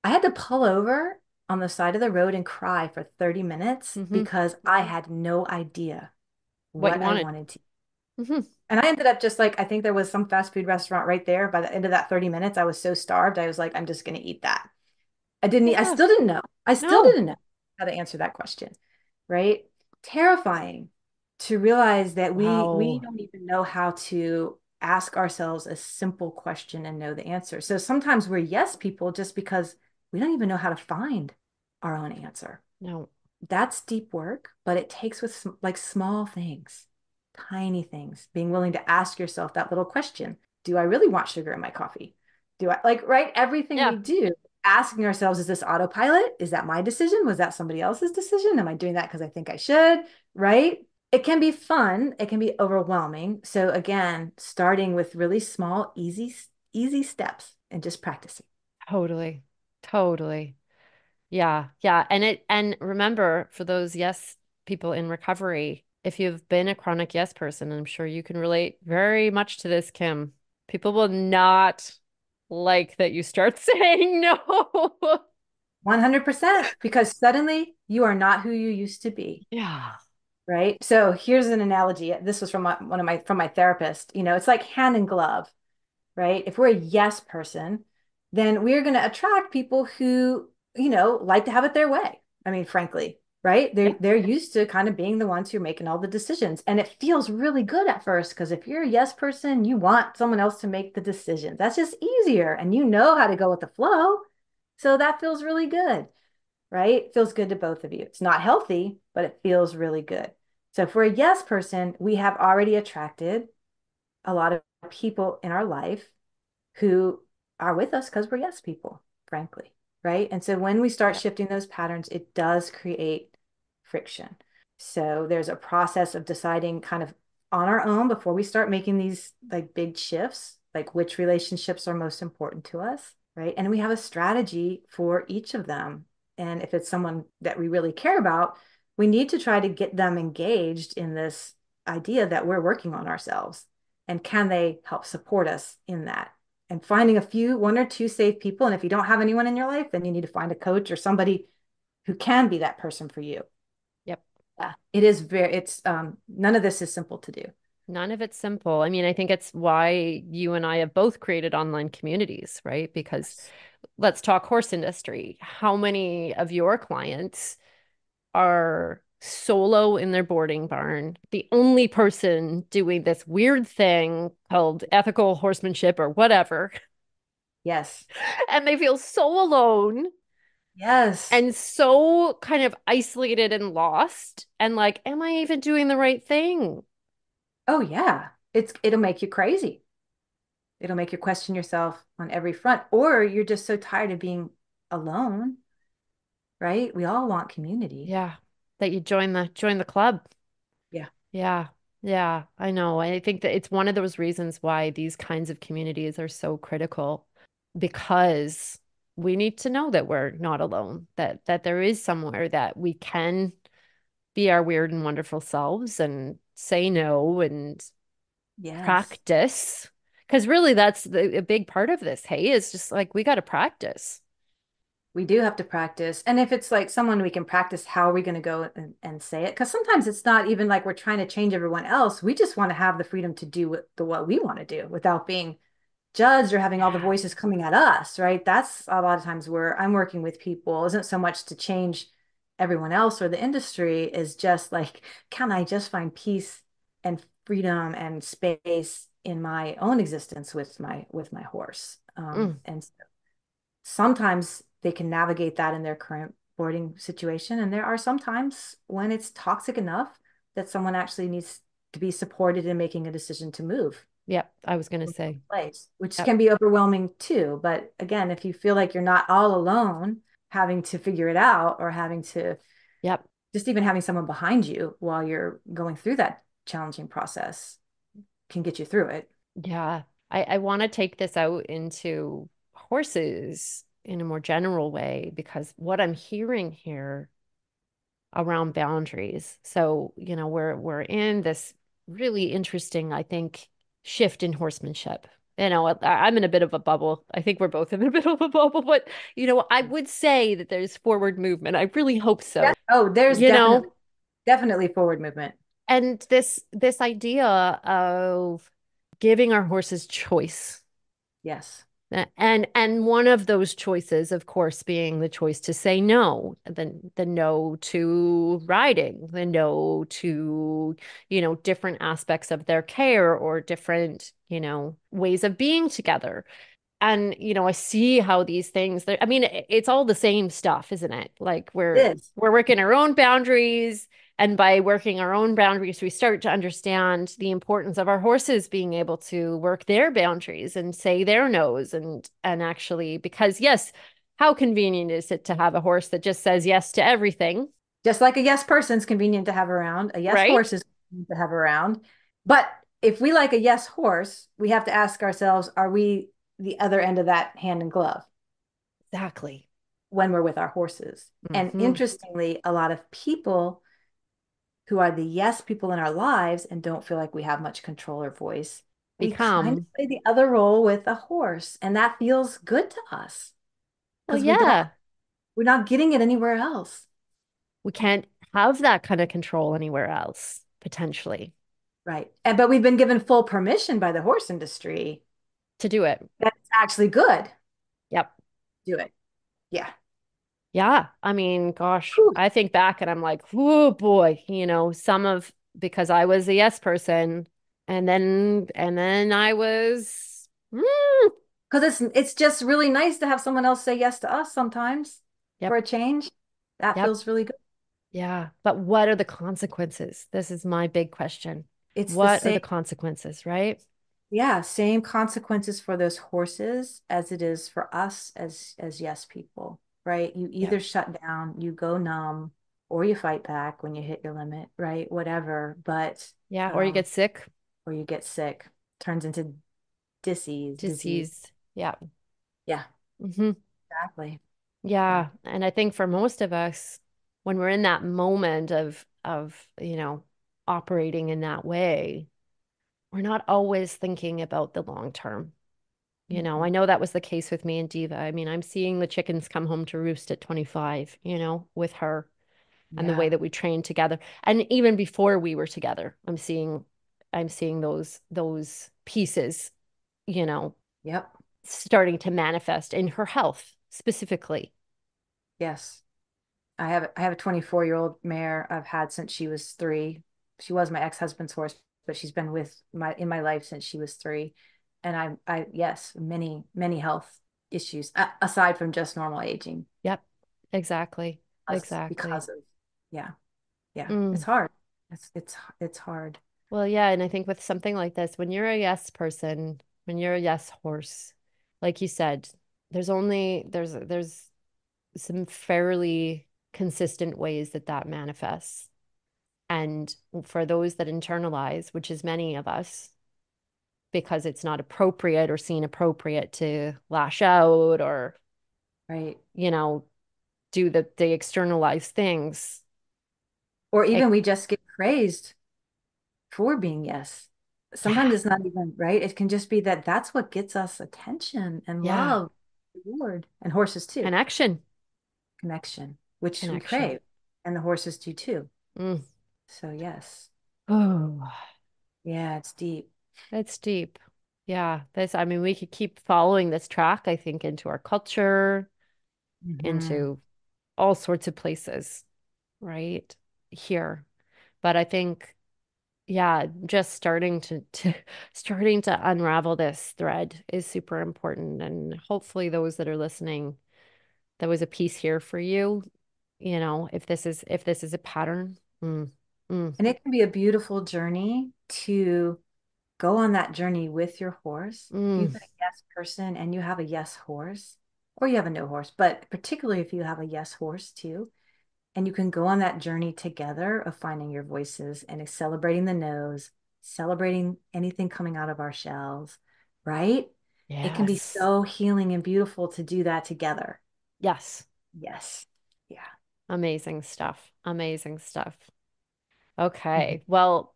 I had to pull over on the side of the road and cry for 30 minutes Mm-hmm. because I had no idea What you what I wanted. wanted to. Mm-hmm. And I ended up just like, I think there was some fast food restaurant right there. By the end of that 30 minutes, I was so starved. I was like, I'm just going to eat that. I Yeah. still didn't know. I still No. didn't know how to answer that question. Right? Terrifying to realize that we Wow. don't even know how to ask ourselves a simple question and know the answer. So sometimes we're yes people just because we don't even know how to find our own answer. No. That's deep work, but it takes with like small things, tiny things, being willing to ask yourself that little question. Do I really want sugar in my coffee? Do I like, right? Everything Yeah. we do, asking ourselves, is this autopilot? Is that my decision? Was that somebody else's decision? Am I doing that because I think I should? Right? It can be fun. It can be overwhelming. So again, starting with really small, easy steps and just practicing. Totally. Totally. Yeah. Yeah. And remember, for those yes people in recovery, if you've been a chronic yes person, I'm sure you can relate very much to this, Kim. People will not like that you start saying no. 100%, because suddenly you are not who you used to be. Yeah. Right. So here's an analogy. This was from from my therapist. It's like hand in glove, right? If we're a yes person, then we're going to attract people who, like to have it their way. I mean, frankly, right? Yeah. They're used to kind of being the ones who are making all the decisions. And it feels really good at first because if you're a yes person, you want someone else to make the decisions. That's just easier and you know how to go with the flow. So that feels really good, right? It feels good to both of you. It's not healthy, but it feels really good. So if we're a yes person, we have already attracted a lot of people in our life who are with us because we're yes people, frankly, right? And so when we start Yeah. shifting those patterns, it does create friction. So there's a process of deciding kind of on our own before we start making these like big shifts, like which relationships are most important to us, right? And we have a strategy for each of them. And if it's someone that we really care about, we need to try to get them engaged in this idea that we're working on ourselves. And can they help support us in that? And finding one or two safe people. And if you don't have anyone in your life, then you need to find a coach or somebody who can be that person for you. Yep. Yeah, it is it's none of this is simple to do. None of it's simple. I mean, I think it's why you and I have both created online communities, right? Because Yes. let's talk horse industry. How many of your clients are solo in their boarding barn, the only person doing this weird thing called ethical horsemanship or whatever, Yes. and they feel so alone Yes. and so kind of isolated and lost and like, am I even doing the right thing? Oh yeah. It'll make you crazy. It'll make you question yourself on every front, or you're just so tired of being alone, right? We all want community. Yeah, that you join the club. Yeah. Yeah. Yeah, I know. I think that it's one of those reasons why these kinds of communities are so critical because we need to know that we're not alone, that there is somewhere that we can be our weird and wonderful selves and say no and Yes. practice. Because really, that's a big part of this. Hey, it's just like we got to practice. We do have to practice. And if it's like someone we can practice, how are we going to go and say it? Because sometimes it's not even like we're trying to change everyone else. We just want to have the freedom to do what we want to do without being judged or having all the Yeah. voices coming at us, right? That's a lot of times where I'm working with people isn't so much to change everyone else or the industry, is just like, can I just find peace and freedom and space in my own existence with my horse? Mm. And sometimes they can navigate that in their current boarding situation. And there are some times when it's toxic enough that someone actually needs to be supported in making a decision to move Yep. I was going to say. place, which Yep. can be overwhelming too. But again, if you feel like you're not all alone, having to figure it out or having to Yep. just even having someone behind you while you're going through that challenging process can get you through it. Yeah. I want to take this out into horses in a more general way because what I'm hearing here around boundaries. So, we're in this really interesting, I think, shift in horsemanship. I'm in a bit of a bubble. I think we're both in a bit of a bubble, but I would say that there's forward movement. I really hope Yeah. so. Oh, there's You know, definitely forward movement. and this idea of giving our horses choice. Yes. And one of those choices, of course, being the choice to say no, the no to riding, the no to, different aspects of their care or different, ways of being together. And, I see how these things, I mean, it's all the same stuff, isn't it? Like we're It is. we're working our own boundaries. And by working our own boundaries, we start to understand the importance of our horses being able to work their boundaries and say their no's and actually, because yes, how convenient is it to have a horse that just says yes to everything, Just like a yes person's convenient to have around, a yes right? horse is convenient to have around. But if we like a yes horse, we have to ask ourselves, are we the other end of that hand and glove Exactly. when we're with our horses? And Hmm. interestingly, a lot of people who are the yes people in our lives and don't feel like we have much control or voice, we kind of Become, play the other role with a horse. And that feels good to us well, because yeah, we're not getting it anywhere else. we can't have that kind of control anywhere else, potentially, Right. And but we've been given full permission by the horse industry to do it. that it's actually good. Yep. Do it. Yeah. Yeah. I mean, gosh, Whew. I think back and I'm like, oh boy, because I was a yes person and then I was, Because it's just really nice to have someone else say yes to us sometimes for yep, a change. That yep, feels really good. yeah. But what are the consequences? This is my big question. It's the What are the same, consequences, right? yeah, same consequences for those horses as it is for us as yes people, right? You Yep. either shut down, you go numb, or you fight back when you hit your limit, right? Whatever. But Yeah. Or you get sick, or you get sick, turns into disease. diseased. Yeah. Yeah, Hmm. exactly. Yeah. Yeah. And I think for most of us, when we're in that moment of, operating in that way, we're not always thinking about the long term. I Mhm. know that was the case with me and Diva. I mean, I'm seeing the chickens come home to roost at 25, with her and the way Yeah. that we trained together. And even before we were together, I'm seeing those pieces, you know, Yep. starting to manifest in her health specifically. Yes. I have a 24-year-old mare I've had since she was 3. She was my ex-husband's horse, but she's been with my in my life since she was 3. And I yes, many health issues aside from just normal aging. Yep. Exactly. Because Exactly. of yeah, yeah. It's Mm. hard. It's hard. Well, yeah, and I think with something like this, when you're a yes person, when you're a yes horse, like you said, there's some fairly consistent ways that that manifests. And for those that internalize, which is many of us, because it's not appropriate or seen appropriate to lash out or, Right. you know, do the externalized things, Or even it, we just get praised for being yes. yeah, Sometimes it's not even right. It can just be that that's what gets us attention and yeah, love, reward, and horses too. connection. connection, which we connection. crave, and the horses do too. Mm. So yes, Oh, yeah, it's deep. that's deep. Yeah, I mean, we could keep following this track, I think, into our culture, Hmm. into all sorts of places, right? Here. But I think, yeah, just starting to starting to unravel this thread is super important. And hopefully those that are listening, there was a piece here for you, if this is a pattern. Mm, And it can be a beautiful journey to go on that journey with your horse. If you've mm. been a yes person and you have a yes horse, or you have a no horse, but particularly if you have a yes horse too, and you can go on that journey together of finding your voices and celebrating the no's, celebrating anything coming out of our shells, right? It can be Yes. so healing and beautiful to do that together. Yes. Yes. Yeah. Amazing stuff. Amazing stuff. Mhm. Okay. Well,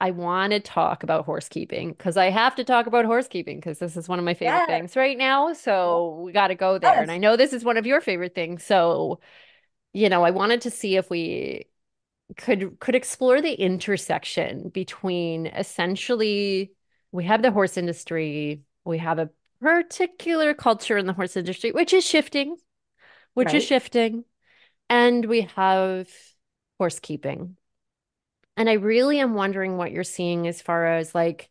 I want to talk about horsekeeping because I have to talk about horsekeeping because this is one of my favorite Yes. things right now. So we got to go there. And I Yes. know this is one of your favorite things. So, I wanted to see if we could explore the intersection between essentially we have the horse industry, we have a particular culture in the horse industry, which is Right. shifting, and we have horsekeeping. And I really am wondering what you're seeing as far as like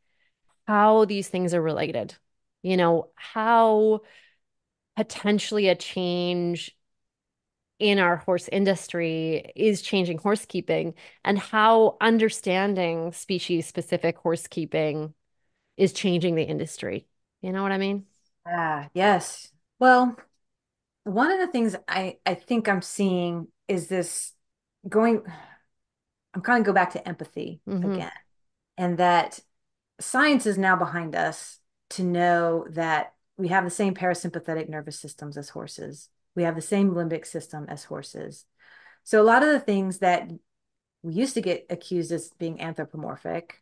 how these things are related. How potentially a change in our horse industry is changing horsekeeping and how understanding species specific horsekeeping is changing the industry. You know what I mean? Ah, yes. Well, one of the things I think I'm seeing is this going, I'm kind of go back to empathy Mm-hmm. again, and that science is now behind us to know that we have the same parasympathetic nervous systems as horses. We have the same limbic system as horses. So a lot of the things that we used to get accused as being anthropomorphic,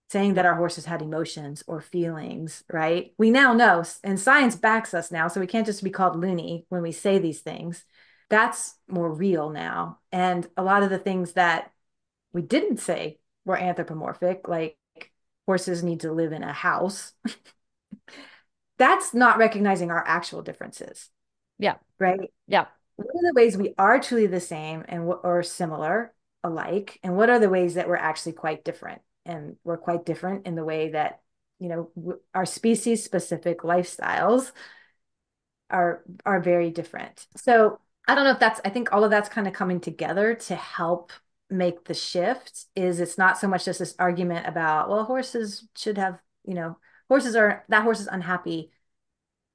saying that Yep. our horses had emotions or feelings, right? We now know, and science backs us now, so we can't just be called loony when we say these things. That's more real now. And a lot of the things that we didn't say were anthropomorphic, like horses need to live in a house, that's not recognizing our actual differences, Yeah. right? Yeah. What are the ways we are truly the same and or similar, alike, and what are the ways that we're actually quite different? And we're quite different in the way that, our species specific lifestyles are very different. So I don't know if that's, I think all of that's kind of coming together to help make the shift. Is it's not so much just this argument about, well, horses should have, horses are, that horse is unhappy,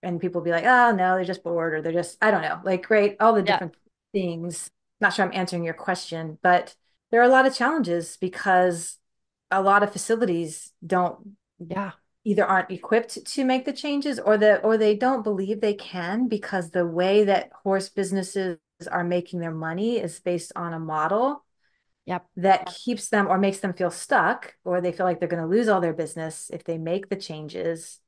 and people be like, oh no, they're just bored, or they're just, I don't know, like, great, all the Yeah. different things. Not sure I'm answering your question, but there are a lot of challenges because a lot of facilities don't, Yeah. either aren't equipped to make the changes, or they don't believe they can, because the way that horse businesses are making their money is based on a model Yep. that keeps them or makes them feel stuck, or they feel like they're going to lose all their business if they make the changes.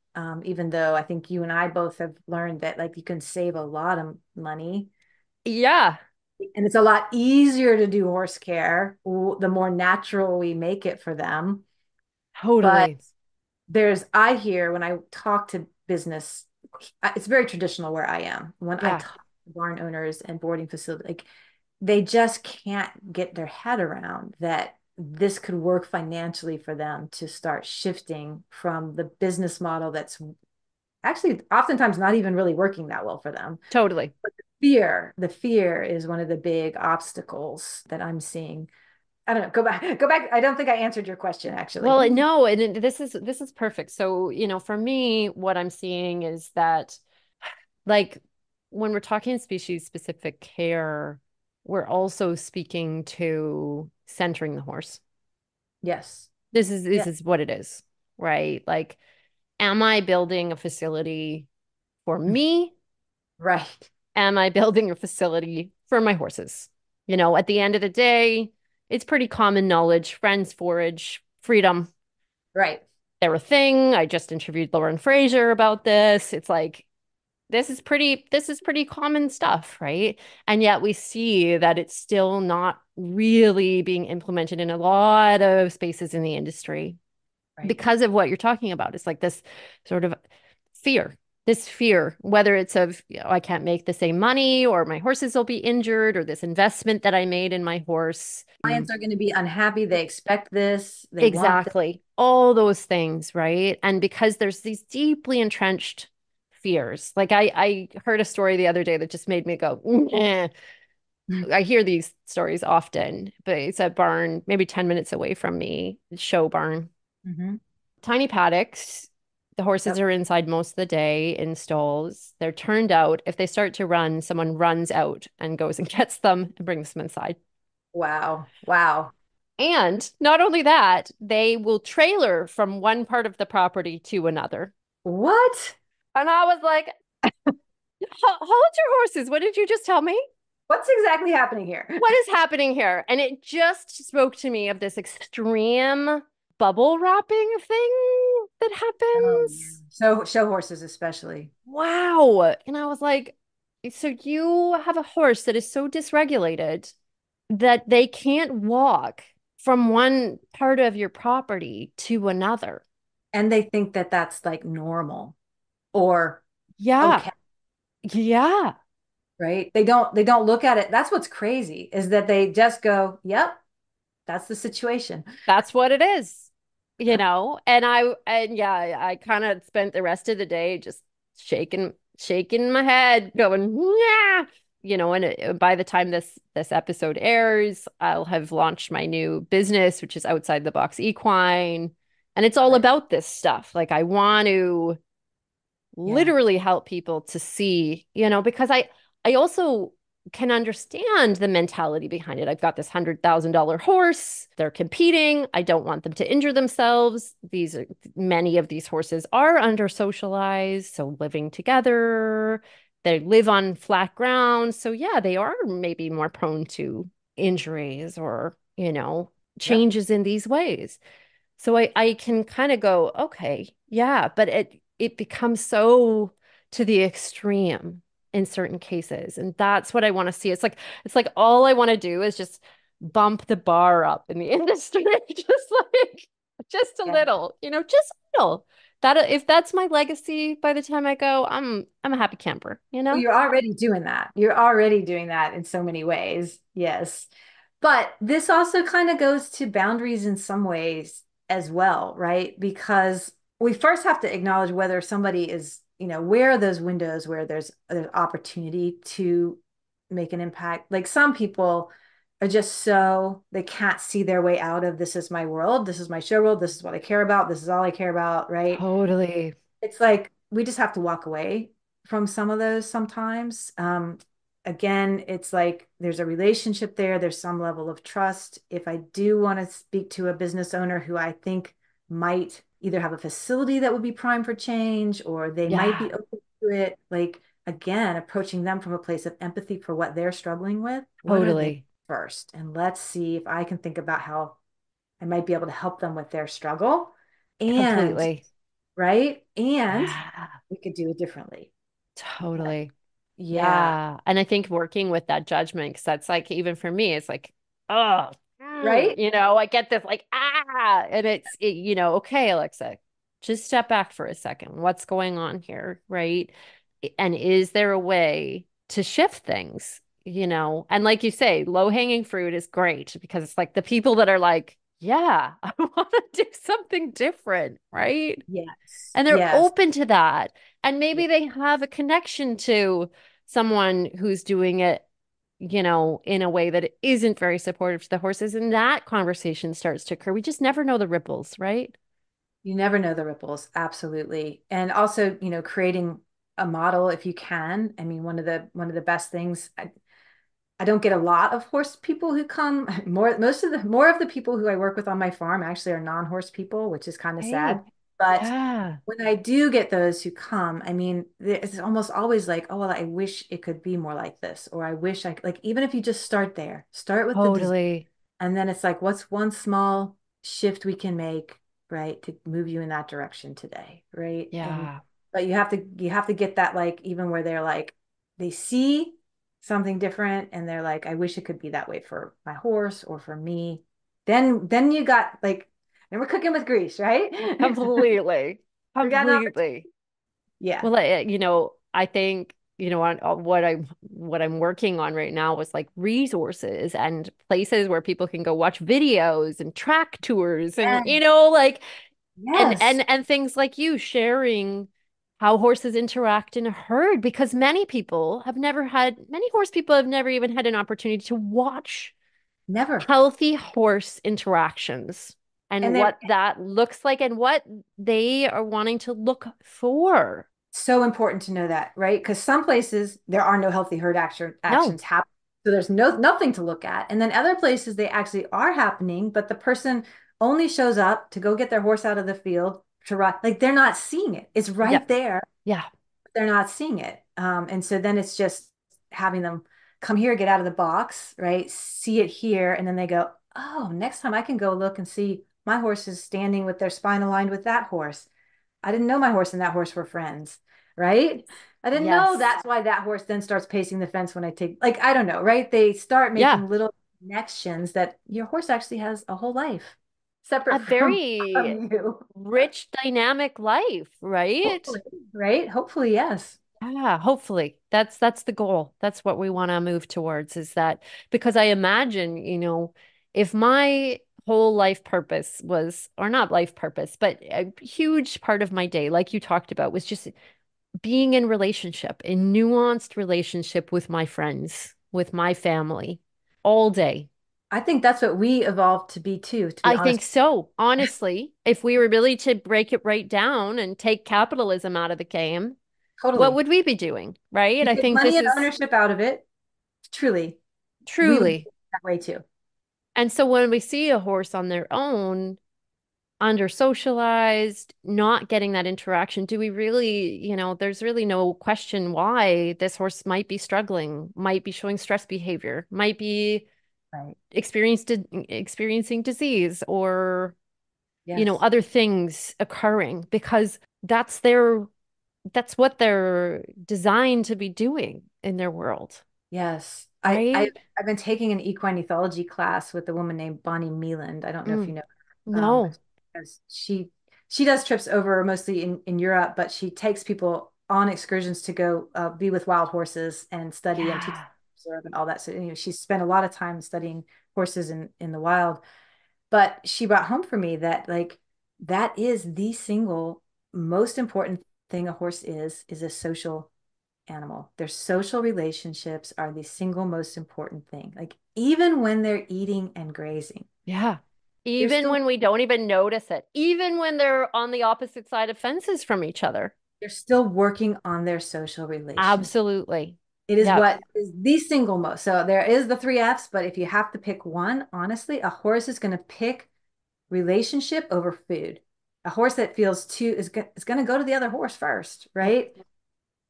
Even though I think you and I both have learned that, like, you can save a lot of money, Yeah. and it's a lot easier to do horse care the more natural we make it for them. But Totally. I hear when I talk to business, it's very traditional where I am. When I Yeah. talk to barn owners and boarding facilities, like, they just can't get their head around that this could work financially for them to start shifting from the business model that's actually oftentimes not even really working that well for them. Totally. But the fear is one of the big obstacles that I'm seeing. I don't know. Go back. I don't think I answered your question actually. Well, no, and this is perfect. So, for me, what I'm seeing is that like when we're talking species specific care, we're also speaking to centering the horse. Yes. This is this Yeah. is what it is, right? Like, am I building a facility for me? Right. Am I building a facility for my horses? At the end of the day, it's pretty common knowledge. Friends forage, freedom, Right. they're a thing. I just interviewed Lauren Fraser about this. It's like this is pretty common stuff, right? And yet we see that it's still not really being implemented in a lot of spaces in the industry Right. because of what you're talking about. It's like this sort of fear, this fear, whether it's of, I can't make the same money, or my horses will be injured, or this investment that I made in my horse. Clients are going to be unhappy. They expect this. They want this. Exactly. All those things, right? And because there's these deeply entrenched fears. Like I heard a story the other day that just made me go, eh. I hear these stories often, but it's a barn, maybe 10 minutes away from me, show barn. Mhm. Tiny paddocks. The horses Yep. are inside most of the day in stalls. They're turned out. If they start to run, someone runs out and goes and gets them and brings them inside. Wow. Wow. And not only that, they will trailer from one part of the property to another. What? And I was like, hold your horses. What did you just tell me? What's exactly happening here? What is happening here? And it just spoke to me of this extreme bubble wrapping thing that Oh, yeah. happens. So show horses especially. Wow. And I was like, so you have a horse that is so dysregulated that they can't walk from one part of your property to another. And they think that that's like normal or Yeah. okay, Yeah. right? They don't look at it. That's what's crazy is that they just go, "Yep, that's the situation." That's what it is, and I kind of spent the rest of the day just shaking my head, going, yeah, and by the time this episode airs, I'll have launched my new business, which is outside the box equine, and it's Love all it. about this stuff. Like I want to Yeah. literally help people to see, because I also can understand the mentality behind it. I've got this $100,000 horse. They're competing. I don't want them to injure themselves. Many of these horses are under socialized, so living together. They live on flat ground. So yeah, they are maybe more prone to injuries or, Yep. changes in these ways. So I can kind of go, okay, yeah, but it becomes so to the extreme in certain cases. And that's what I want to see. It's like all I want to do is just bump the bar up in the industry. Just a Yeah. little, just a little. That if that's my legacy by the time I go, I'm a happy camper. Well, you're already doing that. You're already doing that in so many ways. Yes. But this also kind of goes to boundaries in some ways as well, right? Because we first have to acknowledge whether somebody is, where are those windows where there's opportunity to make an impact. Like some people are just so they can't see their way out of this is my world, this is my show world, this is what I care about, this is all I care about, right? Totally. It's like we just have to walk away from some of those sometimes. Again, it's like there's a relationship there, there's some level of trust. If I do want to speak to a business owner who I think might either have a facility that would be prime for change or they might Yeah, be open to it, like again, approaching them from a place of empathy for what they're struggling with. What are they totally. first? And let's see if I can think about how I might be able to help them with their struggle. And Completely. right? And Yeah, we could do it differently. totally. Yeah. Yeah. And I think working with that judgment, because that's like, even for me, it's like, oh, Right? I get this like, and okay, Alexa, just step back for a second. What's going on here? Right. And is there a way to shift things? And like you say, low hanging fruit is great because it's like the people that are like, yeah, I want to do something different. Right. Yes. And they're Yes. open to that. And Yeah. maybe they have a connection to someone who's doing it, in a way that isn't very supportive to the horses. And that conversation starts to occur. We just never know the ripples, right? You never know the ripples. Absolutely. And also, creating a model if you can. I mean, one of the best things I don't get a lot of horse people who come. More of the people who I work with on my farm actually are non-horse people, which is kind of Hey, sad. But yeah, when I do get those who come, I mean, it's almost always like, oh, well, I wish it could be more like this, or I wish like even if you just start there, start with the design, totally. and then it's like, what's one small shift we can make, right, to move you in that direction today, right? And Yeah. But you have to get that, like, even where they're like they see something different and they're like, I wish it could be that way for my horse or for me. Then you got like, and we're cooking with grease, right? Completely. We got an opportunity. Completely. Yeah. Well, I think, on what I'm working on right now was like resources and places where people can go watch videos and track tours and Yes. like and Yes. and things like you sharing how horses interact in a herd because many horse people have never even had an opportunity to watch Never. healthy horse interactions and And they're what that looks like and what they are wanting to look for. so important to know that, right? Because some places there are no healthy herd No. actions happening. So there's nothing to look at. And then other places they actually are happening, but the person only shows up to go get their horse out of the field to ride. Like they're not seeing it. It's Yeah. right there. Yeah. They're not seeing it. And so then it's just having them come here, get out of the box, right? See it here. And then they go, oh, next time I can go look and see my horse is standing with their spine aligned with that horse. I didn't know my horse and that horse were friends, right? I didn't know Yes. that's why that horse then starts pacing the fence when I take, like, I don't know, right? They start Yeah. making little connections that your horse actually has a whole life separate A from, very from you. rich, dynamic life, right? Hopefully, right? Hopefully, yes. Yeah, hopefully. That's the goal. That's what we want to move towards is that because I imagine, if my whole life purpose was, or not life purpose, but a huge part of my day, like you talked about, was just being in nuanced relationship with my friends, with my family all day. I think that's what we evolved to be too, to be I think honest. so. Honestly, if we were really to break it right down and take capitalism out of the game, what Totally. would we be doing? Right? You I take think money this and is ownership out of it, truly, we would be truly. that way too. And so when we see a horse on their own, under socialized, not getting that interaction, do we really, there's really no question why this horse might be struggling, might be showing stress behavior, might be Right. experiencing disease or, Yes. other things occurring because that's what they're designed to be doing in their world, Yes. right? I've been taking an equine ethology class with a woman named Bonnie Mealand. I don't know if Mm, you know no. because she does trips over mostly in Europe, but she takes people on excursions to go be with wild horses and study and teach, Yeah. observe and all that. So she's spent a lot of time studying horses in the wild. But she brought home for me that like that is the single most important thing a horse is a social animal. Their social relationships are the single most important thing. Like even when they're eating and grazing, Yeah. they're Even still when we don't even notice it, even when they're on the opposite side of fences from each other. they're still working on their social relations. Absolutely. It is Yep. what is the single most. So there is the three F's, but if you have to pick one, honestly, a horse is going to pick relationship over food. A horse that feels too is going to go to the other horse first, Yep. right?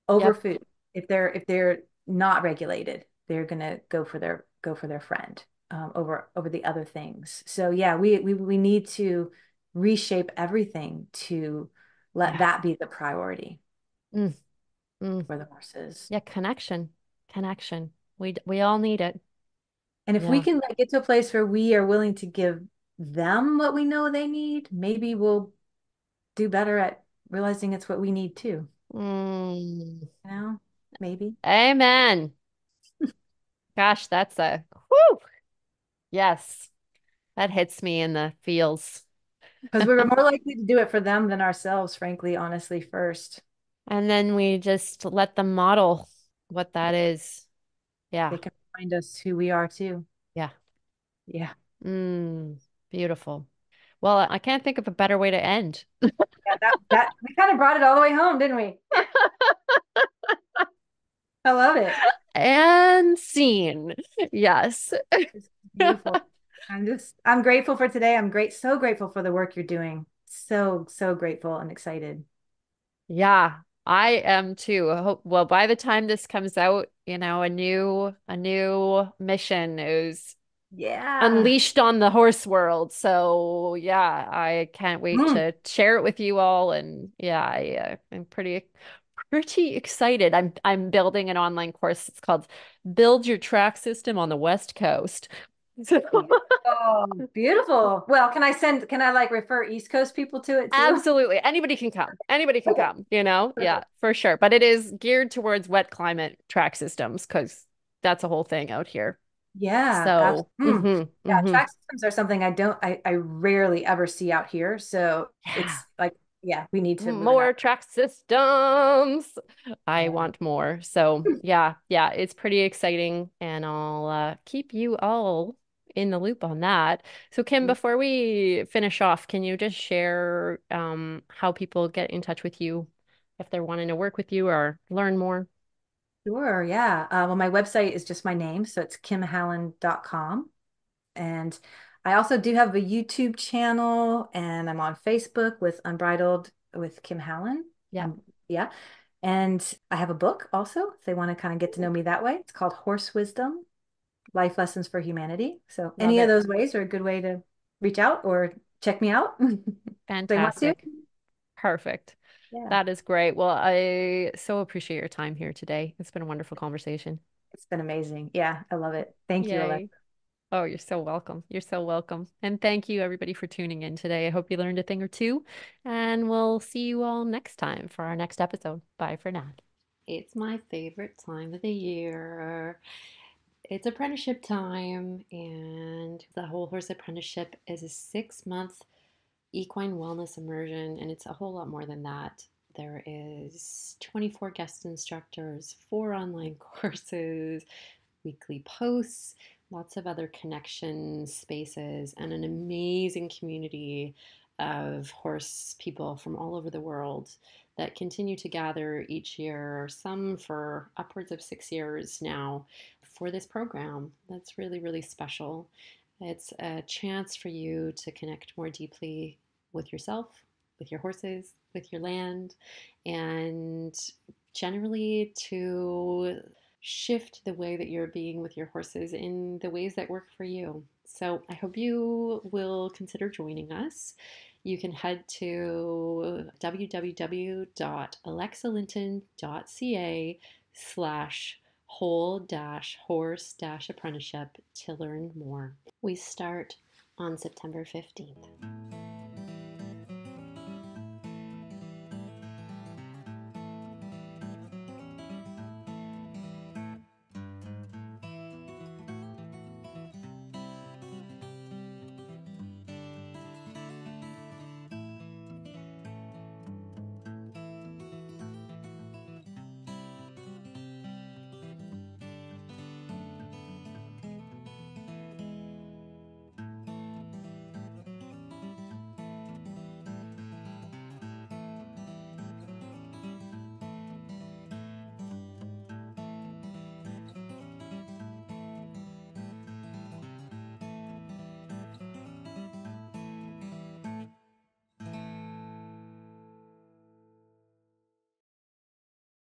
Over Yep. food. If they're not regulated, they're gonna go for their friend over the other things. So yeah, we need to reshape everything to let Yeah. that be the priority Mm, mm. for the horses. Yeah. Connection. Connection. We all need it. And if we Yeah. can like, get to a place where we are willing to give them what we know they need, maybe we'll do better at realizing it's what we need too. Mm. You know, maybe. Amen. Gosh, that's a whew. Yes. That hits me in the feels. Because we were more likely to do it for them than ourselves, frankly, honestly, first. And then we just let them model what that is. They Yeah. can remind us who we are too. Yeah. Yeah. Mm, beautiful. Well, I can't think of a better way to end. Yeah, that we kind of brought it all the way home, didn't we? I love it. And scene. Yes. It's beautiful. I'm grateful for today. So grateful for the work you're doing. So grateful and excited. Yeah, I am too. Well, by the time this comes out, a new mission is Yeah. unleashed on the horse world. So yeah, I can't wait Mm. to share it with you all. And yeah, I'm pretty excited. I'm building an online course. It's called Build Your Track System on the West Coast. So Oh, beautiful. Well, can I like refer East Coast people to it too? absolutely. Anybody can come. Anybody can Okay, come, you know? Yeah, perfect. for sure. But it is geared towards wet climate track systems because that's a whole thing out here. Yeah, So, absolutely. Yeah, hmm. track systems are something I rarely ever see out here. So Yeah. it's like, yeah, we need to move in More that. track systems. I Yeah. want more. So, yeah, it's pretty exciting. And I'll keep you all in the loop on that. So, Kim, before we finish off, can you just share how people get in touch with you if they're wanting to work with you or learn more? Sure, yeah. Well, my website is just my name, so it's kimhallen.com. And I also do have a YouTube channel, and I'm on Facebook with Unbridled with Kim Hallin. Yeah. Yeah. And I have a book also, if they want to kind of get to know me that way. It's called Horse Wisdom, Life Lessons for Humanity. So Love any of it. those ways are a good way to reach out or check me out if they want to. Fantastic. Perfect. Yeah, That is great. Well, I so appreciate your time here today. It's been a wonderful conversation. it's been amazing. Yeah, I love it. Thank you, Alexa. Yay. Oh, you're so welcome. You're so welcome. And thank you, everybody, for tuning in today. I hope you learned a thing or two, and we'll see you all next time for our next episode. Bye for now. It's my favorite time of the year. It's apprenticeship time, and the Whole Horse Apprenticeship is a 6 month equine wellness immersion, and it's a whole lot more than that. There is 24 guest instructors, 4 online courses, weekly posts, lots of other connections, spaces, and an amazing community of horse people from all over the world that continue to gather each year, some for upwards of 6 years now, for this program. That's really, really special. It's a chance for you to connect more deeply with yourself, with your horses, with your land, and generally to shift the way that you're being with your horses in the ways that work for you. So I hope you will consider joining us. You can head to www.alexalinton.ca slash whole dash horse dash apprenticeship to learn more. We start on September 15th.